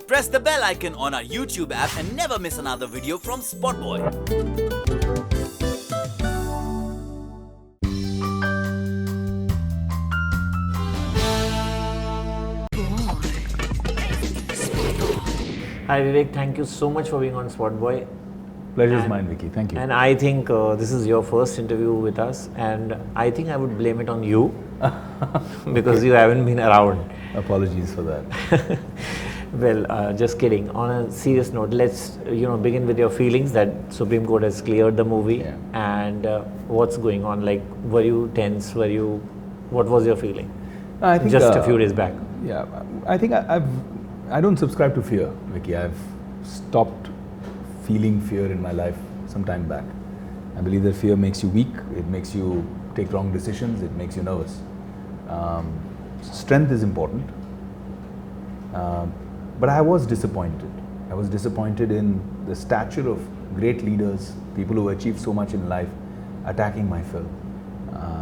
Press the bell icon on our YouTube app and never miss another video from SpotboyE. Hi Vivek, thank you so much for being on SpotboyE. Pleasure's mine, Vicky. Thank you. And I think this is your first interview with us, and I think I would blame it on you because you haven't been around. Apologies for that. Well, just kidding. On a serious note, let's begin with your feelings that Supreme Court has cleared the movie, and what's going on. Like, were you tense? What was your feeling? I think just a few days back. Yeah, I think I don't subscribe to fear, Vicky. I've stopped feeling fear in my life some time back. I believe that fear makes you weak. It makes you take wrong decisions. It makes you nervous. Strength is important. But I was disappointed. I was disappointed in the stature of great leaders, people who achieved so much in life, attacking my film.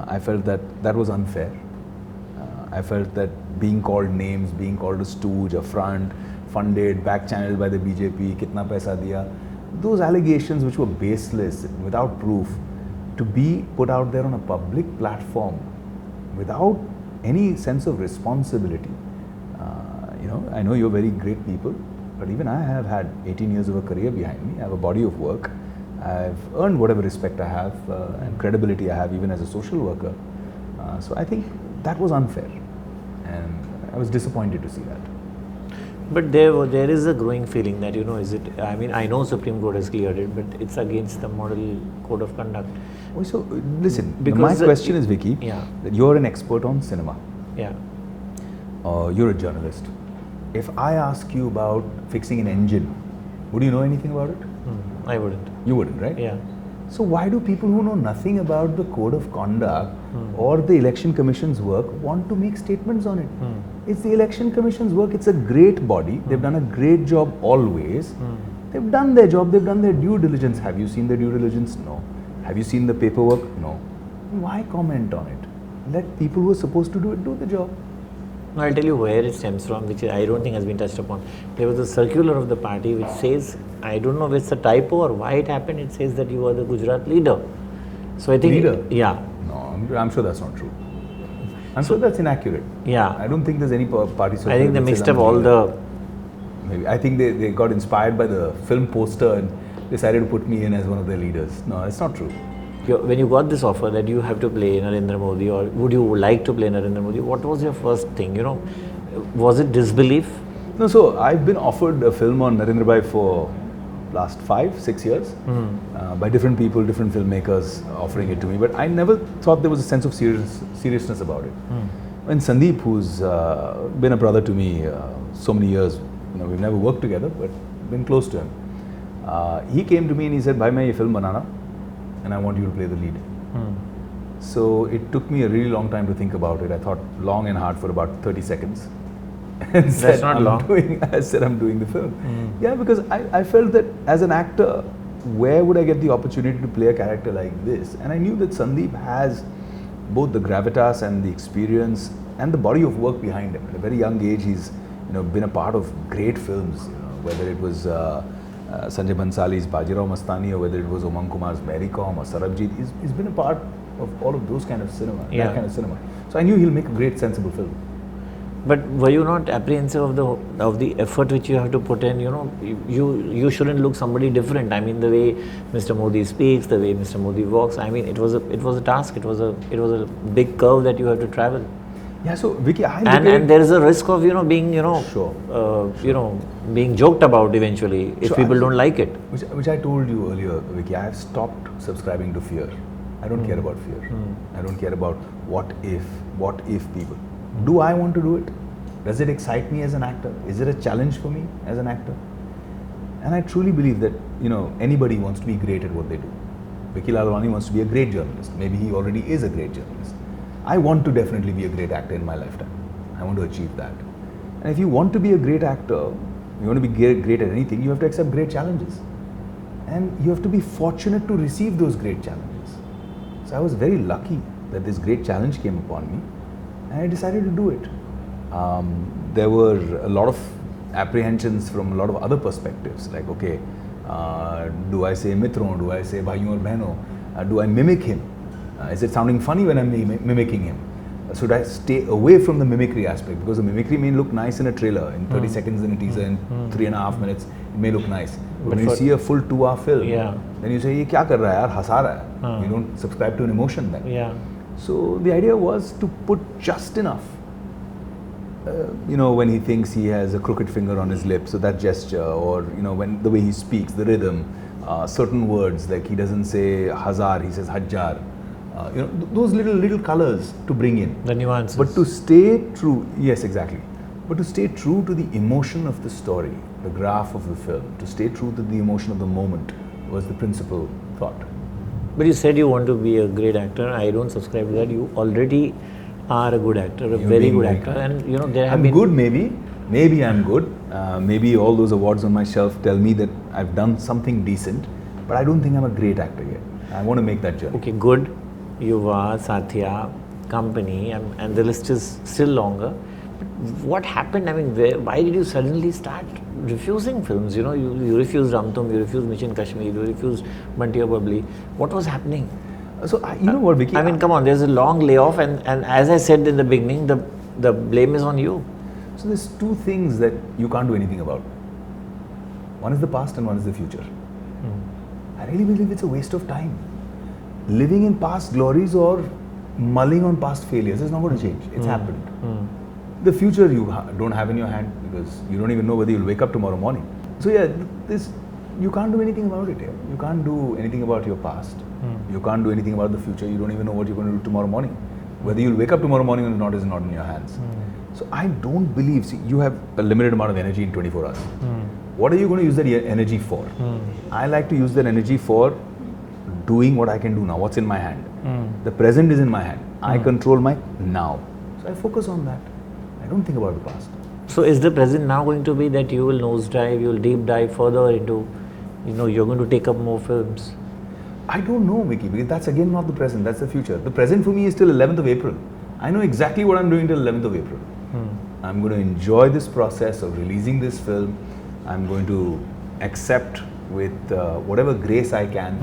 I felt that was unfair. I felt that being called names, being called a stooge, a front, funded, back channeled by the BJP, kitna paisa diya, those allegations which were baseless, without proof, to be put out there on a public platform without any sense of responsibility. I know you're very great people, but even I have had 18 years of a career behind me. I have a body of work. I've earned whatever respect I have and credibility I have even as a social worker. So I think that was unfair, and I was disappointed to see that. But there is a growing feeling that, I know Supreme Court has cleared it, but it's against the model code of conduct. Oh, so listen, my question is, Vicky, that you're an expert on cinema. Yeah. You're a journalist. If I ask you about fixing an engine, would you know anything about it? I wouldn't. You wouldn't, right? Yeah. So why do people who know nothing about the code of conduct or the election commission's work want to make statements on it? It's the election commission's work. It's a great body. They've done a great job always. They've done their job. They've done their due diligence. Have you seen the due diligence? No. Have you seen the paperwork? No. Why comment on it? Let people who are supposed to do it do the job. I'll tell you where it stems from, which I don't think has been touched upon. There was a circular of the party which says, I don't know if it's a typo or why it happened, it says that you are the Gujarat leader. So I think... Leader? Yeah. No, I'm sure that's not true. I'm sure that's inaccurate. Yeah. I don't think there's any party circular. I think they mixed up all the... Maybe. I think they got inspired by the film poster and decided to put me in as one of their leaders. No, it's not true. When you got this offer that you have to play Narendra Modi, or would you like to play Narendra Modi, what was your first thing? Was it disbelief? No, so I've been offered a film on Narendra Bhai for last 5-6 years by different people, different filmmakers offering it to me. But I never thought there was a sense of seriousness about it. When Sandeep, who's been a brother to me so many years, we've never worked together, but been close to him. He came to me and he said, "Bhai, main ye film banana, and I want you to play the lead." So it took me a really long time to think about it. I thought long and hard for about 30 seconds. And That's not long. I said, I'm doing the film. Yeah, because I felt that as an actor, where would I get the opportunity to play a character like this? And I knew that Sandeep has both the gravitas and the experience and the body of work behind him. At a very young age, he's been a part of great films, whether it was Sanjay Bhansali's Bajirao Mastani, or whether it was Umang Kumar's Mary Kom or Sarabjit. He's been a part of all of those kind of cinema, that kind of cinema. So I knew he'll make a great, sensible film. But were you not apprehensive of the effort which you have to put in? You shouldn't look somebody different. I mean, the way Mr. Modi speaks, the way Mr. Modi walks. I mean, it was a task. It was a big curve that you have to travel. Yeah, so Vicky, and there is a risk of being sure. Being joked about eventually if people don't like it. Which I told you earlier, Vicky. I have stopped subscribing to fear. I don't care about fear. I don't care about what if people. Do I want to do it? Does it excite me as an actor? Is it a challenge for me as an actor? And I truly believe that anybody wants to be great at what they do. Vicky Lalwani wants to be a great journalist. Maybe he already is a great journalist. I want to definitely be a great actor in my lifetime. I want to achieve that. And if you want to be a great actor, you want to be great at anything, you have to accept great challenges. And you have to be fortunate to receive those great challenges. So I was very lucky that this great challenge came upon me and I decided to do it. There were a lot of apprehensions from a lot of other perspectives. Like, okay, do I say mitron? Do I say bhaiyon aur behnon? Do I mimic him? Is it sounding funny when I'm mimicking him? Should I stay away from the mimicry aspect? Because the mimicry may look nice in a trailer, in 30 seconds in a teaser, in 3.5 minutes, it may look nice. But when you see a full 2-hour film, then you say, "Ye kya kar raha hai yaar? Hasa raha hai." You don't subscribe to an emotion then. So the idea was to put just enough. When he thinks he has a crooked finger on his lip, so that gesture, or when the way he speaks, the rhythm, certain words, like he doesn't say hazar, he says hajjar. Those little colors to bring in. The nuances. But to stay true, yes, exactly. But to stay true to the emotion of the story, the graph of the film, to stay true to the emotion of the moment was the principal thought. But you said you want to be a great actor. I don't subscribe to that. You already are a good actor, a very good actor. And there have been... I'm good, maybe. Maybe I'm good. Maybe all those awards on my shelf tell me that I've done something decent. But I don't think I'm a great actor yet. I want to make that journey. Okay, good. Yuva, Satya, Company, and the list is still longer. But what happened? I mean, why did you suddenly start refusing films? You refused Ramtum, you refused Mission Kashmir, you refused Bantiya Babli. What was happening? So, you know what, Vicky? I mean, come on, there's a long layoff, and as I said in the beginning, the blame is on you. So, there's two things that you can't do anything about. One is the past and one is the future. I really believe it's a waste of time. Living in past glories or mulling on past failures is not going to change. It's happened. The future you don't have in your hand because you don't even know whether you'll wake up tomorrow morning. So yeah, you can't do anything about it here. You can't do anything about your past. You can't do anything about the future. You don't even know what you're going to do tomorrow morning. Whether you'll wake up tomorrow morning or not is not in your hands. So I don't believe, you have a limited amount of energy in 24 hours. What are you going to use that energy for? I like to use that energy for doing what I can do now, what's in my hand. The present is in my hand. I control my now. So I focus on that. I don't think about the past. So is the present now going to be that you will nosedive, you will deep dive further into, you're going to take up more films? I don't know, Vicky, because that's again not the present, that's the future. The present for me is till 11th of April. I know exactly what I'm doing till 11th of April. I'm going to enjoy this process of releasing this film. I'm going to accept with whatever grace I can,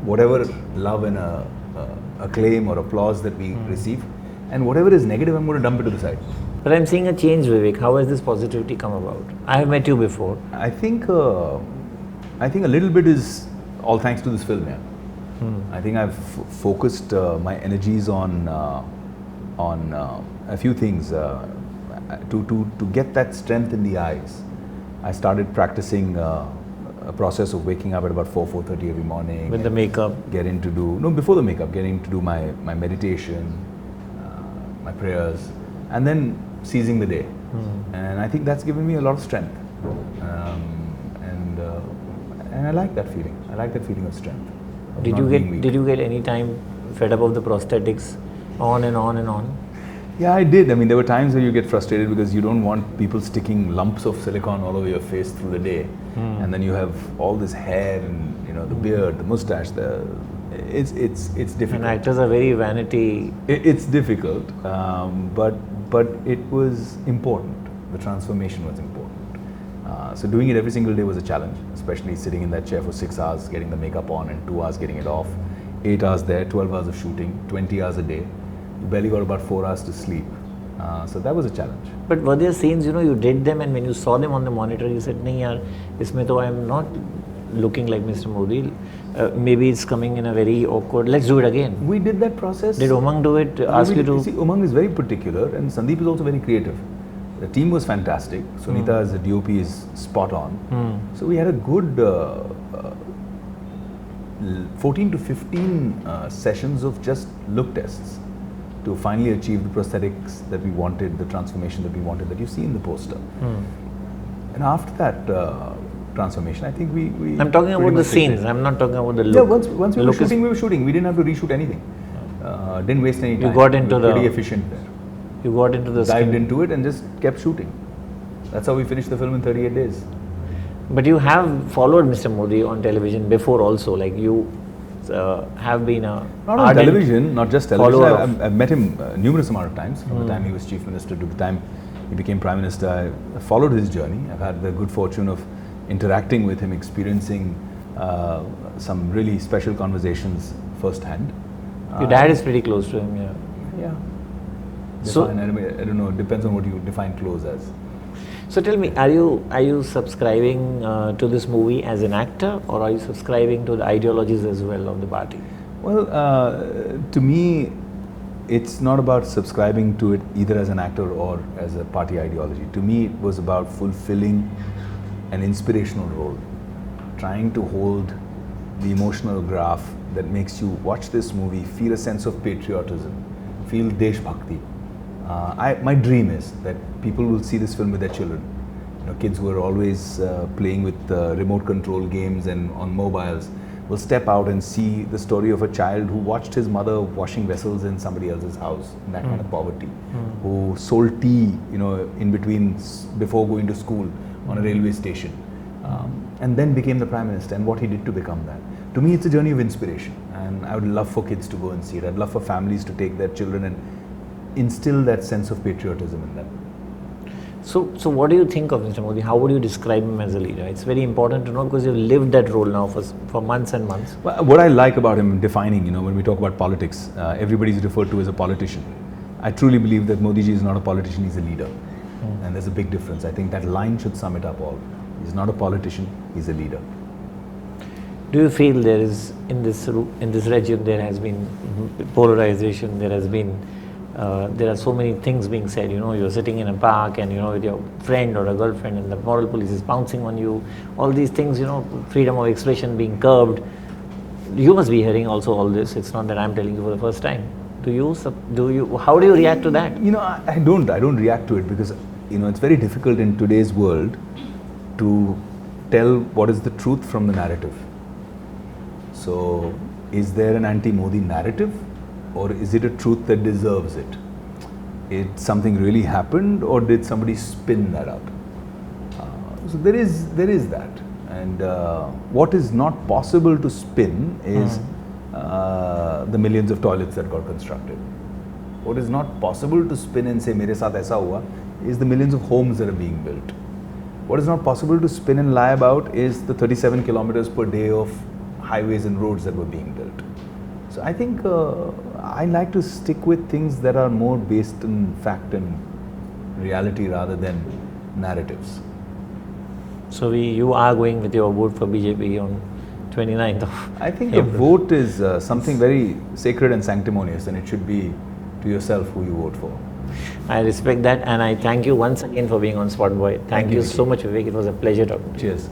whatever love and acclaim or applause that we receive, and whatever is negative, I'm going to dump it to the side. But I'm seeing a change, Vivek. How has this positivity come about? I have met you before. I think a little bit is all thanks to this film. Yeah. I think I've focused my energies on a few things to get that strength in the eyes. I started practicing a process of waking up at about 4:30 every morning. With the makeup? Before the makeup, getting to do my meditation, my prayers, and then seizing the day. And I think that's given me a lot of strength. And I like that feeling. I like that feeling of strength. Did you get any time fed up of the prosthetics on and on and on? Yeah, I did. I mean, there were times where you get frustrated because you don't want people sticking lumps of silicone all over your face through the day. And then you have all this hair and, the beard, the mustache, it's difficult. And actors are very vanity. It's difficult, but it was important. The transformation was important. So doing it every single day was a challenge, especially sitting in that chair for 6 hours, getting the makeup on and 2 hours getting it off. 8 hours there, 12 hours of shooting, 20 hours a day. You barely got about 4 hours to sleep. So that was a challenge. But were there scenes, you did them and when you saw them on the monitor, you said, "Nahi yaar, isme to I am not looking like Mr. Modi. Maybe it's coming in a very awkward, let's do it again." We did that process. Did Umang do it? Ask you to? See, Umang is very particular and Sandeep is also very creative. The team was fantastic. Sunita as the DOP is spot on. So we had a good 14 to 15 sessions of just look tests to finally achieve the prosthetics that we wanted, the transformation that we wanted, that you see in the poster. And after that transformation, I think we I'm talking about the scenes, I'm not talking about the look. Yeah, once we were shooting, we were shooting. We didn't have to reshoot anything. Didn't waste any time. You got into pretty efficient there. You got into the dived into it and just kept shooting. That's how we finished the film in 38 days. But you have followed Mr. Modi on television before also, like you have been a not on television, not just television. I've met him numerous amount of times, from the time he was chief minister to the time he became Prime Minister. I followed his journey. I've had the good fortune of interacting with him, experiencing some really special conversations firsthand. Your dad is pretty close to him, yeah. Yeah. So- I don't know, it depends on what you define close as. So tell me, are you subscribing to this movie as an actor, or are you subscribing to the ideologies as well of the party? Well, to me, it's not about subscribing to it either as an actor or as a party ideology. To me, it was about fulfilling an inspirational role, trying to hold the emotional graph that makes you watch this movie, feel a sense of patriotism, feel Desh Bhakti. My dream is that people will see this film with their children. You know, kids who are always playing with remote control games and on mobiles will step out and see the story of a child who watched his mother washing vessels in somebody else's house in that kind of poverty, who sold tea, you know, in between before going to school on a railway station, and then became the Prime Minister, and what he did to become that. To me, it's a journey of inspiration, and I would love for kids to go and see it. I'd love for families to take their children and instill that sense of patriotism in them. So what do you think of Mr. Modi? How would you describe him as a leader? It's very important to know because you've lived that role now for months and months. Well, what I like about him defining, you know, when we talk about politics, everybody's referred to as a politician. I truly believe that Modi ji is not a politician, he's a leader. And there's a big difference. I think that line should sum it up all. He's not a politician, he's a leader. Do you feel there is, in this regime, there has been polarization, there are so many things being said, you know, you're sitting in a park and, you know, with your friend or a girlfriend and the moral police is pouncing on you, all these things, you know, freedom of expression being curbed. You must be hearing also all this. It's not that I'm telling you for the first time. How do you react to that? You know, I don't react to it because, you know, it's very difficult in today's world to tell what is the truth from the narrative. So, is there an anti-Modi narrative, or is it a truth that deserves it? Did something really happened, or did somebody spin that up? So there is that, and what is not possible to spin is the millions of toilets that got constructed. What is not possible to spin and say "Mere saath aisa hua" is the millions of homes that are being built. What is not possible to spin and lie about is the 37 kilometers per day of highways and roads that were being built. So I think I like to stick with things that are more based in fact and reality rather than narratives. So you are going with your vote for BJP on 29th of I think April. the vote is something very sacred and sanctimonious, and it should be to yourself who you vote for. I respect that, and I thank you once again for being on SpotboyE. Thank you Vicky. so much, Vivek. It was a pleasure talking to you. Cheers.